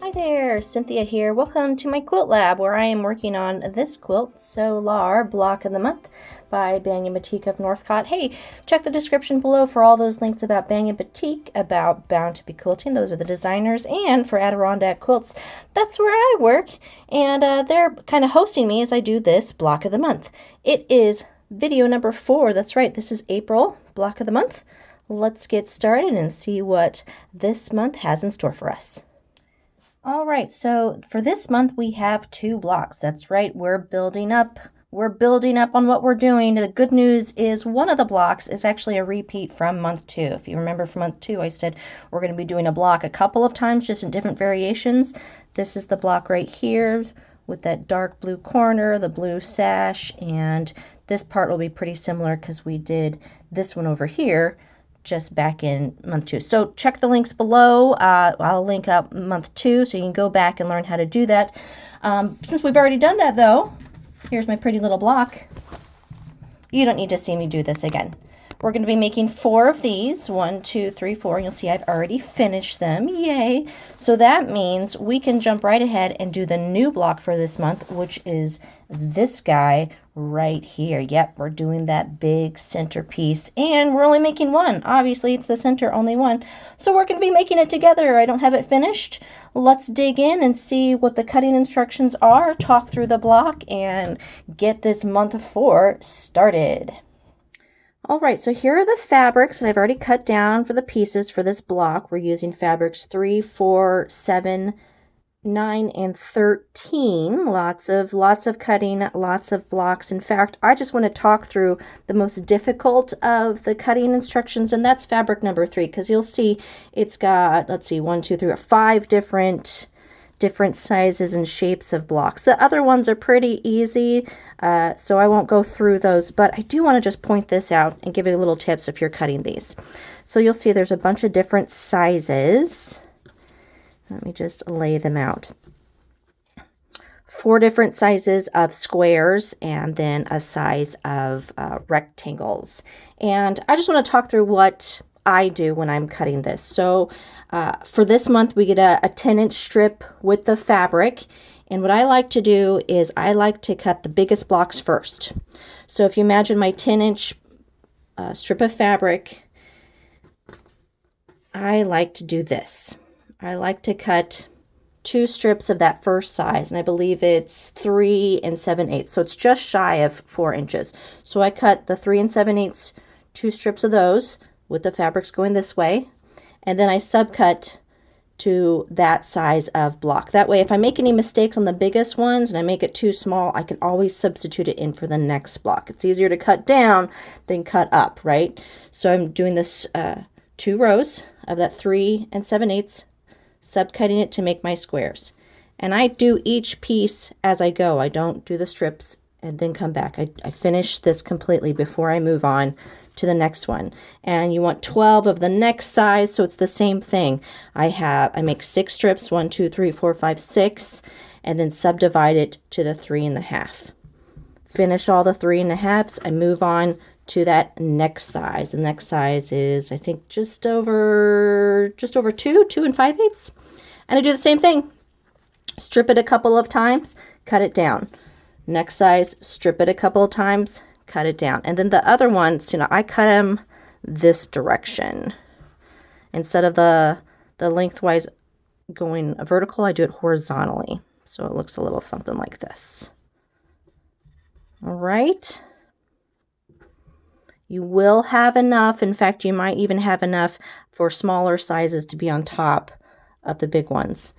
Hi there, Cynthia here. Welcome to my quilt lab where I am working on this quilt, Solare Block of the Month by Banyan Batiks of Northcott. Hey, check the description below for all those links about Banyan Batiks, about Bound to Be Quilting. Those are the designers, and for Adirondack Quilts. That's where I work, and they're kind of hosting me as I do this Block of the Month. It is video number 4. That's right, this is April Block of the Month. Let's get started and see what this month has in store for us. All right, so for this month we have 2 blocks. That's right, we're building up on what we're doing. The good news is one of the blocks is actually a repeat from month 2. If you remember from month 2, I said we're going to be doing a block a couple of times, just in different variations. This is the block right here with that dark blue corner, the blue sash, and this part will be pretty similar because we did this one over here just back in month 2. So check the links below. I'll link up month 2 so you can go back and learn how to do that. Since we've already done that though, here's my pretty little block. You don't need to see me do this again. We're going to be making 4 of these. 1, 2, 3, 4. You'll see I've already finished them. Yay! So that means we can jump right ahead and do the new block for this month, which is this guy right here. Yep, we're doing that big centerpiece, and we're only making 1. Obviously, it's the center, only 1. So we're going to be making it together. I don't have it finished. Let's dig in and see what the cutting instructions are, talk through the block, and get this month 4 started. All right, so here are the fabrics that I've already cut down for the pieces for this block. We're using fabrics 3, 4, 7, 9, and 13. Lots of cutting, lots of blocks. In fact, I just want to talk through the most difficult of the cutting instructions, and that's fabric number 3, because you'll see it's got, let's see, 1, 2, 3, 5 different sizes and shapes of blocks. The other ones are pretty easy, so I won't go through those, but I do want to just point this out and give you little tips if you're cutting these. So you'll see there's a bunch of different sizes. Let me just lay them out. 4 different sizes of squares and then a size of rectangles. And I just want to talk through what I do when I'm cutting this. So for this month we get a 10-inch strip with the fabric, and what I like to do is I like to cut the biggest blocks first. So if you imagine my 10-inch strip of fabric, I like to do this. I like to cut 2 strips of that first size, and I believe it's 3 7/8, so it's just shy of 4 inches. So I cut the 3 7/8, 2 strips of those with the fabrics going this way, and then I subcut to that size of block. That way, if I make any mistakes on the biggest ones and I make it too small, I can always substitute it in for the next block. It's easier to cut down than cut up, right? So I'm doing this 2 rows of that 3 7/8, subcutting it to make my squares. And I do each piece as I go. I don't do the strips and then come back. I finish this completely before I move on to the next one. And you want 12 of the next size, so it's the same thing. I make 6 strips, 1, 2, 3, 4, 5, 6, and then subdivide it to the 3 1/2. Finish all the 3 1/2s. I move on to that next size. The next size is, I think, just over 2 5/8. And I do the same thing. Strip it a couple of times, cut it down. Next size, strip it a couple of times, cut it down. And then the other ones, I cut them this direction. Instead of the lengthwise going vertical, I do it horizontally. So it looks a little something like this. All right. You will have enough. In fact, you might even have enough for smaller sizes to be on top of the big ones.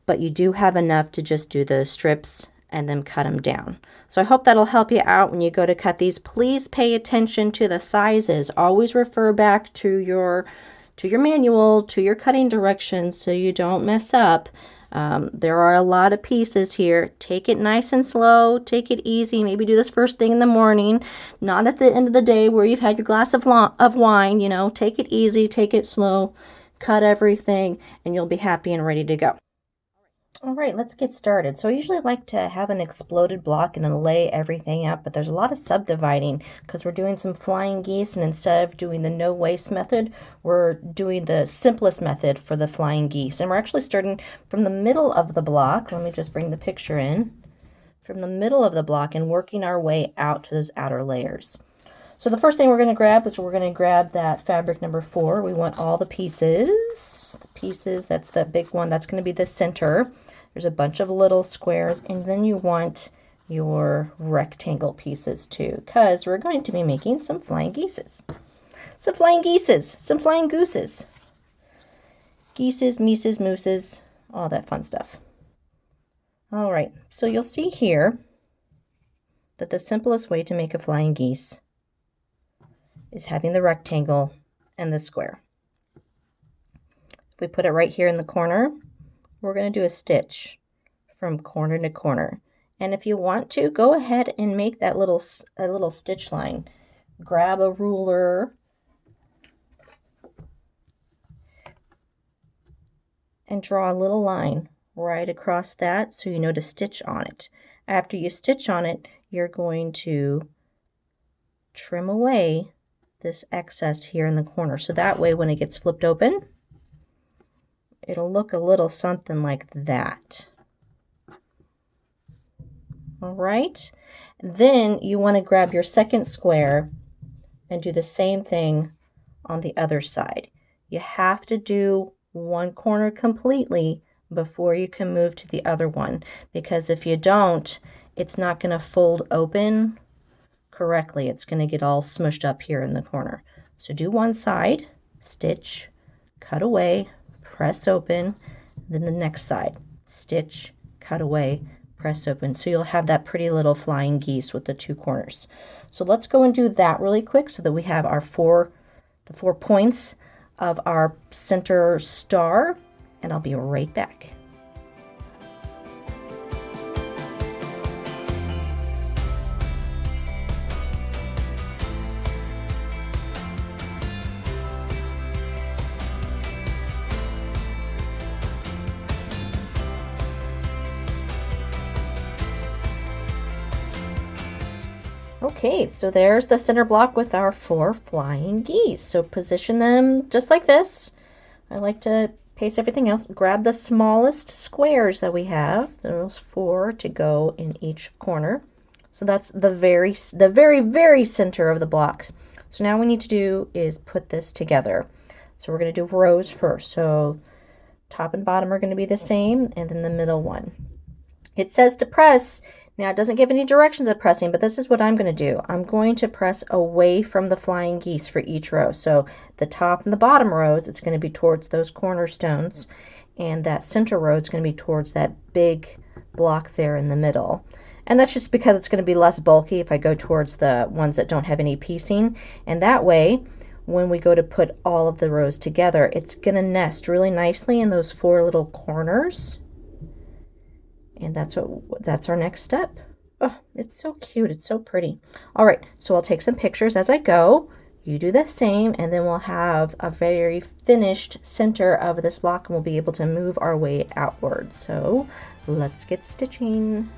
But you do have enough to just do the strips and then cut them down. So I hope that'll help you out when you go to cut these. Please pay attention to the sizes. Always refer back to your manual, to your cutting directions, so you don't mess up. There are a lot of pieces here. Take it nice and slow. Take it easy. Maybe do this first thing in the morning, not at the end of the day where you've had your glass of wine. Take it easy, take it slow, cut everything, and you'll be happy and ready to go. All right, let's get started. So I usually like to have an exploded block and then lay everything out, but there's a lot of subdividing because we're doing some flying geese, and instead of doing the no waste method, we're doing the simplest method for the flying geese. And we're actually starting from the middle of the block. Let me just bring the picture in. From the middle of the block and working our way out to those outer layers. So the first thing we're going to grab is we're going to grab that fabric number 4. We want all the pieces. The pieces, that's the big one. That's going to be the center. There's a bunch of little squares, and then you want your rectangle pieces too, because we're going to be making some flying geeses. Some flying geeses, some flying gooses. Geeses, meeses, mooses, all that fun stuff. All right, so you'll see here that the simplest way to make a flying geese is having the rectangle and the square. If we put it right here in the corner, we're going to do a stitch from corner to corner. And if you want to, go ahead and make that little stitch line. Grab a ruler and draw a little line right across that so you know to stitch on it. After you stitch on it, you're going to trim away this excess here in the corner. So that way when it gets flipped open, it'll look a little something like that. All right. Then you want to grab your second square and do the same thing on the other side. You have to do one corner completely before you can move to the other one, because if you don't, it's not going to fold open correctly. It's going to get all smushed up here in the corner. So do one side, stitch, cut away, press open, then the next side, stitch, cut away, press open. So you'll have that pretty little flying geese with the 2 corners. So let's go and do that really quick so that we have our the 4 points of our center star, and I'll be right back. Okay, so there's the center block with our 4 flying geese. So position them just like this. I like to paste everything else. Grab the smallest squares that we have, those 4 to go in each corner. So that's the very, very center of the blocks. So now what we need to do is put this together. So we're going to do rows first. So top and bottom are going to be the same, and then the middle one. It says to press. Now, it doesn't give any directions of pressing, but this is what I'm going to do. I'm going to press away from the flying geese for each row. So the top and the bottom rows, it's going to be towards those cornerstones, and that center row is going to be towards that big block there in the middle. And that's just because it's going to be less bulky if I go towards the ones that don't have any piecing. And that way, when we go to put all of the rows together, it's going to nest really nicely in those 4 little corners. And that's our next step. Oh, it's so cute. It's so pretty. All right, so I'll take some pictures as I go. You do the same, and then we'll have a very finished center of this block, and we'll be able to move our way outward. So let's get stitching.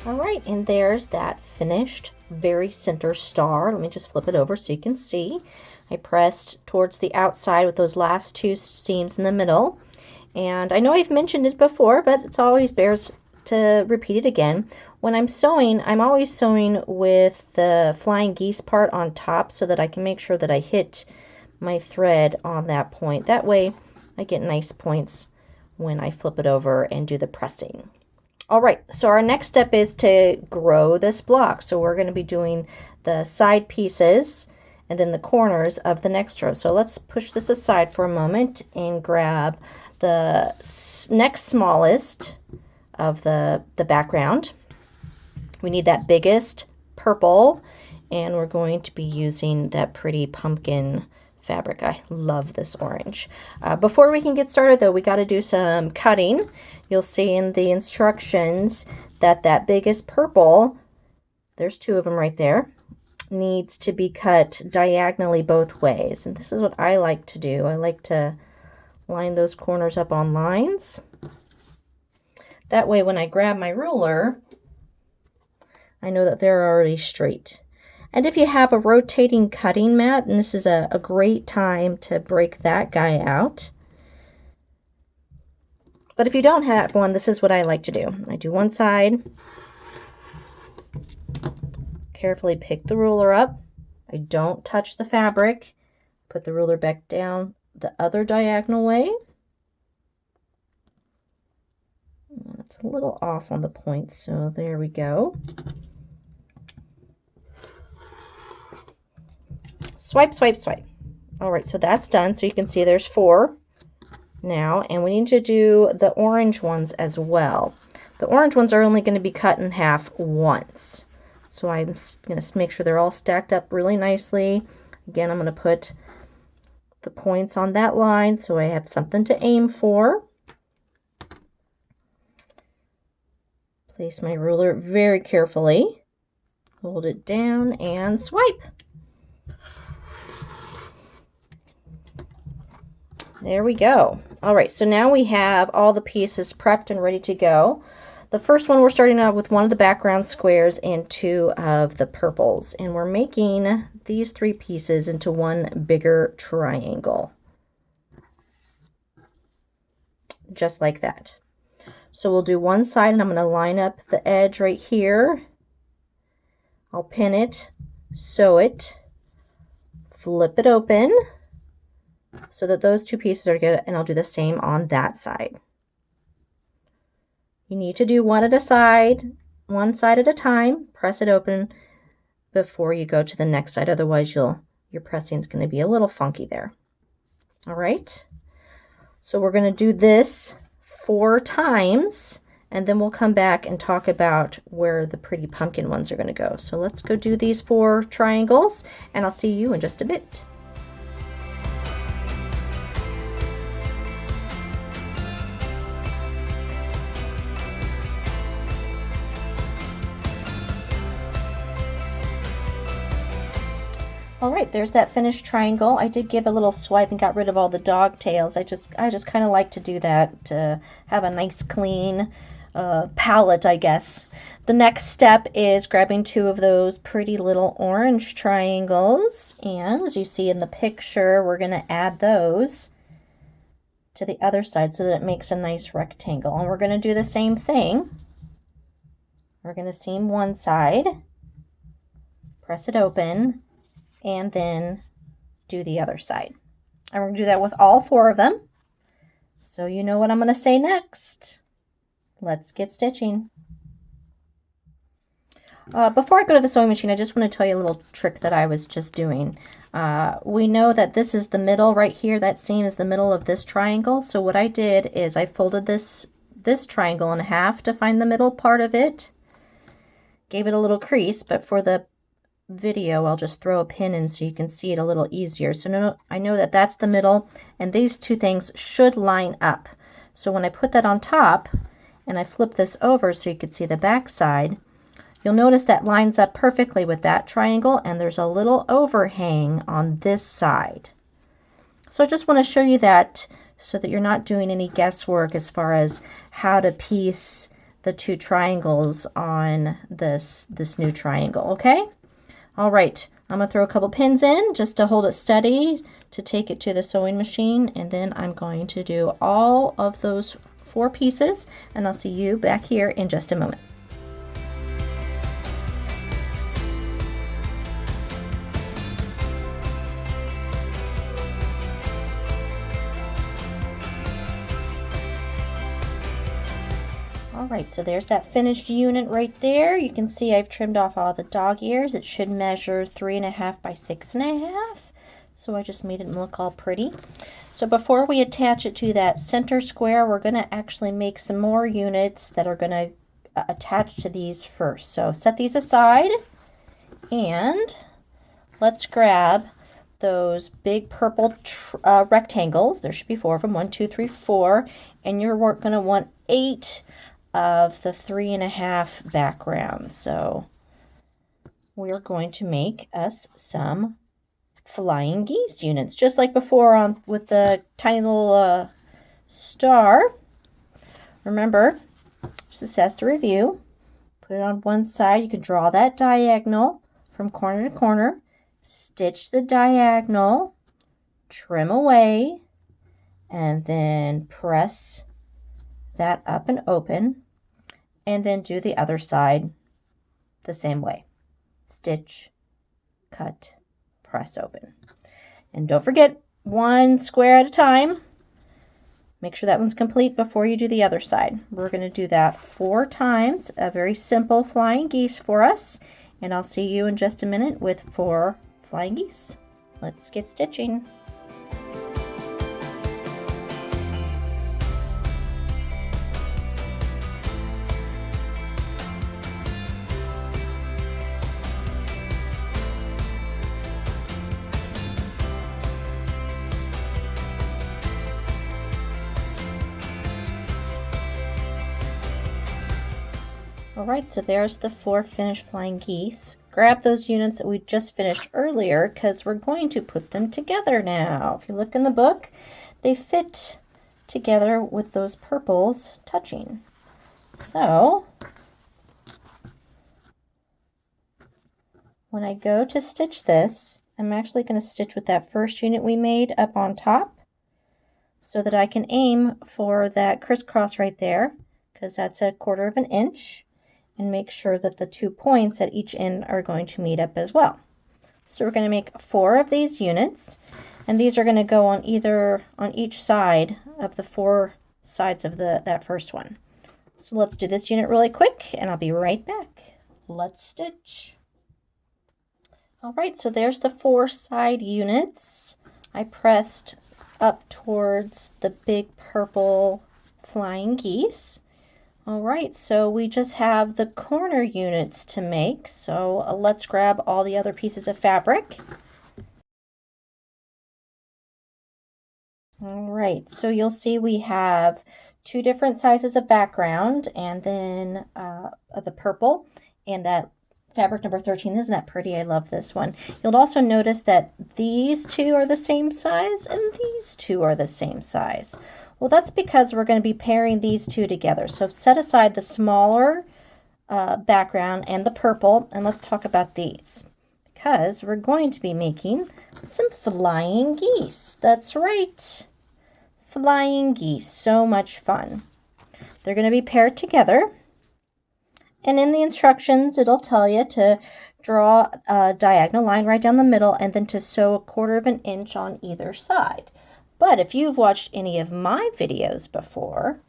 All right, and there's that finished very center star. Let me just flip it over so you can see. I pressed towards the outside with those last 2 seams in the middle. And I know I've mentioned it before, but it's always bears to repeat it again. When I'm sewing, I'm always sewing with the flying geese part on top so that I can make sure that I hit my thread on that point. That way I get nice points when I flip it over and do the pressing. All right, so our next step is to grow this block. So we're going to be doing the side pieces and then the corners of the next row. So let's push this aside for a moment and grab the next smallest of the background. We need that biggest purple, and we're going to be using that pretty pumpkin fabric. I love this orange. Before we can get started though, we got to do some cutting. You'll see in the instructions that that biggest purple, there's 2 of them right there, needs to be cut diagonally both ways. And this is what I like to do. I like to line those corners up on lines. That way when I grab my ruler, I know that they're already straight. And if you have a rotating cutting mat, and this is a great time to break that guy out. But if you don't have one, this is what I like to do. I do one side, carefully pick the ruler up. I don't touch the fabric. Put the ruler back down the other diagonal way. It's a little off on the point, so there we go. Swipe, swipe, swipe. All right, so that's done. So you can see there's 4 now, and we need to do the orange ones as well. The orange ones are only going to be cut in half once. So I'm going to make sure they're all stacked up really nicely. Again, I'm going to put the points on that line so I have something to aim for. Place my ruler very carefully. Hold it down and swipe. There we go. All right, so now we have all the pieces prepped and ready to go. The first one, we're starting out with one of the background squares and 2 of the purples. And we're making these 3 pieces into one bigger triangle. Just like that. So we'll do one side, and I'm going to line up the edge right here. I'll pin it, sew it, flip it open, so that those 2 pieces are good, and I'll do the same on that side. You need to do one side at a time. Press it open before you go to the next side, otherwise your pressing is going to be a little funky there. All right, so we're going to do this 4 times, and then we'll come back and talk about where the pretty pumpkin ones are going to go. So let's go do these 4 triangles, and I'll see you in just a bit. All right, there's that finished triangle. I did give a little swipe and got rid of all the dog tails. I just kind of like to do that to have a nice clean palette, I guess. The next step is grabbing 2 of those pretty little orange triangles, and as you see in the picture, we're going to add those to the other side so that it makes a nice rectangle. And we're going to do the same thing. We're going to seam one side, press it open, and then do the other side. And we're going to do that with all 4 of them. So you know what I'm going to say next. Let's get stitching. Before I go to the sewing machine, I just want to tell you a little trick that I was just doing. We know that this is the middle right here. That seam is the middle of this triangle. So what I did is I folded this triangle in half to find the middle part of it. Gave it a little crease, but for the video I'll just throw a pin in so you can see it a little easier. So I know that that's the middle, and these 2 things should line up. So when I put that on top and I flip this over so you can see the back side, you'll notice that lines up perfectly with that triangle, and there's a little overhang on this side. So I just want to show you that so that you're not doing any guesswork as far as how to piece the 2 triangles on this new triangle, okay? All right, I'm going to throw a couple pins in just to hold it steady to take it to the sewing machine, and then I'm going to do all of those 4 pieces, and I'll see you back here in just a moment. All right, so there's that finished unit right there. You can see I've trimmed off all the dog ears. It should measure 3.5 by 6.5. So I just made it look all pretty. So before we attach it to that center square, we're going to actually make some more units that are going to attach to these first. So set these aside, and let's grab those big purple rectangles. There should be 4 of them, 1, 2, 3, 4, and you're going to want 8 of the 3.5 backgrounds. So we're going to make us some flying geese units, just like before on with the tiny little star. Remember, just has to review. Put it on one side. You can draw that diagonal from corner to corner. Stitch the diagonal, trim away, and then press that up and open, and then do the other side the same way. Stitch, cut, press open. And don't forget, 1 square at a time. Make sure that one's complete before you do the other side. We're going to do that 4 times, a very simple flying geese for us. And I'll see you in just a minute with 4 flying geese. Let's get stitching. Alright, so there's the 4 finished flying geese. Grab those units that we just finished earlier because we're going to put them together now. If you look in the book, they fit together with those purples touching. So, when I go to stitch this, I'm actually going to stitch with that first unit we made up on top so that I can aim for that crisscross right there because that's 1/4 of an inch. And make sure that the 2 points at each end are going to meet up as well. So we're going to make 4 of these units, and these are going to go on each side of the 4 sides of that first one. So let's do this unit really quick, and I'll be right back. Let's stitch. All right, so there's the 4 side units. I pressed up towards the big purple flying geese. All right, so we just have the corner units to make, so let's grab all the other pieces of fabric. All right, so you'll see we have 2 different sizes of background, and then the purple, and that fabric number 13. Isn't that pretty? I love this one. You'll also notice that these 2 are the same size, and these 2 are the same size. Well, that's because we're going to be pairing these 2 together. So set aside the smaller background and the purple, and let's talk about these. Because we're going to be making some flying geese. That's right. Flying geese. So much fun. They're going to be paired together. And in the instructions, it'll tell you to draw a diagonal line right down the middle and then to sew 1/4 of an inch on either side. But if you've watched any of my videos before,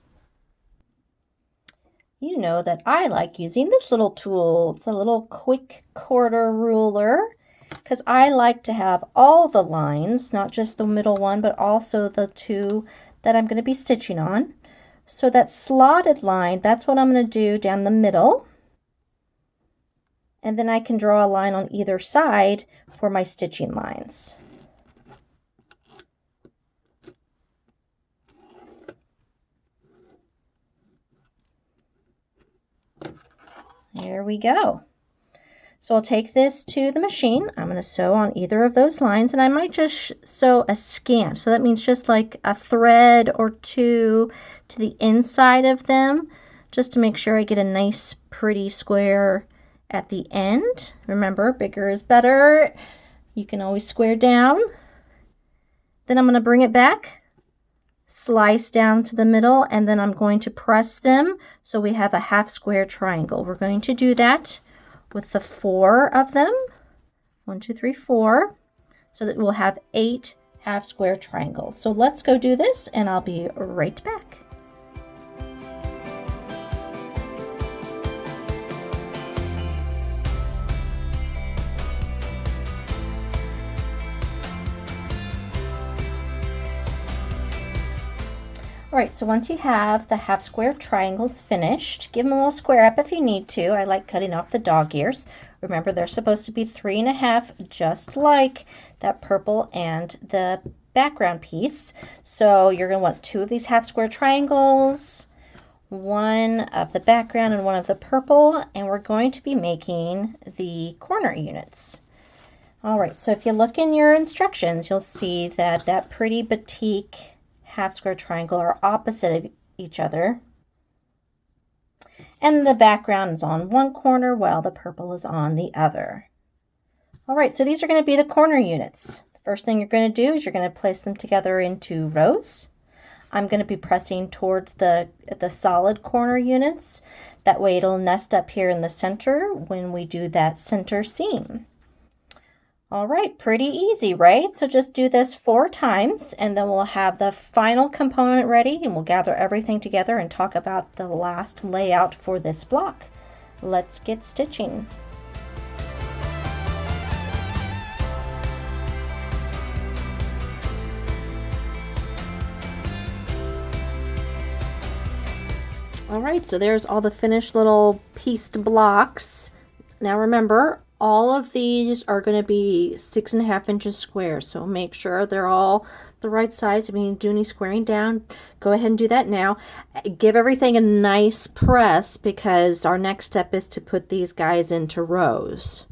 you know that I like using this little tool. It's a little quick 1/4 ruler because I like to have all the lines, not just the middle one, but also the 2 that I'm going to be stitching on. So that slotted line, that's what I'm going to do down the middle. And then I can draw a line on either side for my stitching lines. There we go. So I'll take this to the machine. I'm going to sew on either of those lines, and I might just sew a scan. So that means just like a thread or 2 to the inside of them, just to make sure I get a nice pretty square at the end. Remember, bigger is better. You can always square down. Then I'm going to bring it back, slice down to the middle, and then I'm going to press them so we have a 1/2 square triangle. We're going to do that with the 4 of them. 1, 2, 3, 4. So that we'll have 8 1/2 square triangles. So let's go do this, and I'll be right back. All right, so once you have the 1/2 square triangles finished, give them a little square up if you need to. I like cutting off the dog ears. Remember, they're supposed to be 3.5, just like that purple and the background piece. So you're going to want 2 of these half square triangles, 1 of the background and 1 of the purple, and we're going to be making the corner units. All right, so if you look in your instructions, you'll see that that pretty batik half square triangle are opposite of each other. And the background is on one corner while the purple is on the other. All right, so these are going to be the corner units. The first thing you're going to do is you're going to place them together into rows. I'm going to be pressing towards the solid corner units. That way it'll nest up here in the center when we do that center seam. All right, pretty easy, right? So just do this 4 times and then we'll have the final component ready and we'll gather everything together and talk about the last layout for this block. Let's get stitching. All right, so there's all the finished little pieced blocks. Now remember, all of these are going to be 6.5 inches square, so make sure they're all the right size. If you need to do any squaring down, go ahead and do that now. Give everything a nice press because our next step is to put these guys into rows.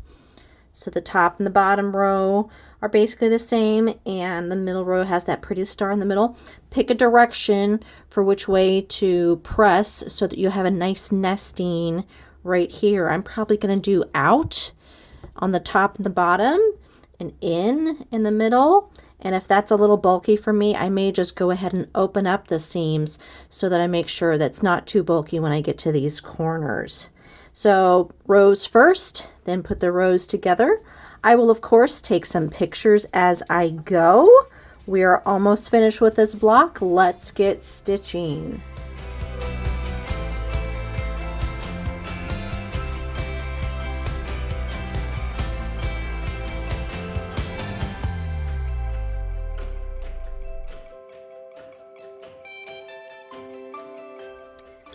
So the top and the bottom row are basically the same, and the middle row has that pretty star in the middle. Pick a direction for which way to press so that you have a nice nesting right here. I'm probably going to do out on the top and the bottom and in the middle. And if that's a little bulky for me, I may just go ahead and open up the seams so that I make sure that's not too bulky when I get to these corners. So rows first, then put the rows together. I will of course take some pictures as I go. We are almost finished with this block. Let's get stitching.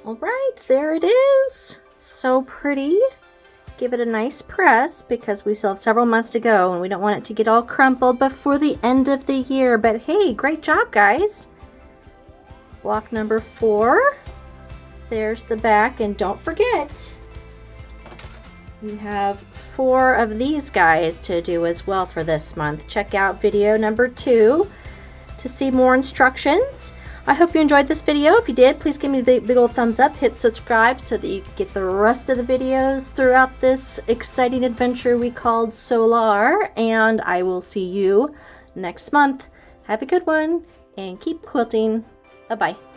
All right, there it is. So pretty. Give it a nice press because we still have several months to go and we don't want it to get all crumpled before the end of the year. But hey, great job, guys. Block number 4. There's the back, and don't forget, you have 4 of these guys to do as well for this month. Check out video number 2 to see more instructions. I hope you enjoyed this video. If you did, please give me the big old thumbs up. Hit subscribe so that you can get the rest of the videos throughout this exciting adventure we called Solare. And I will see you next month. Have a good one and keep quilting. Bye-bye.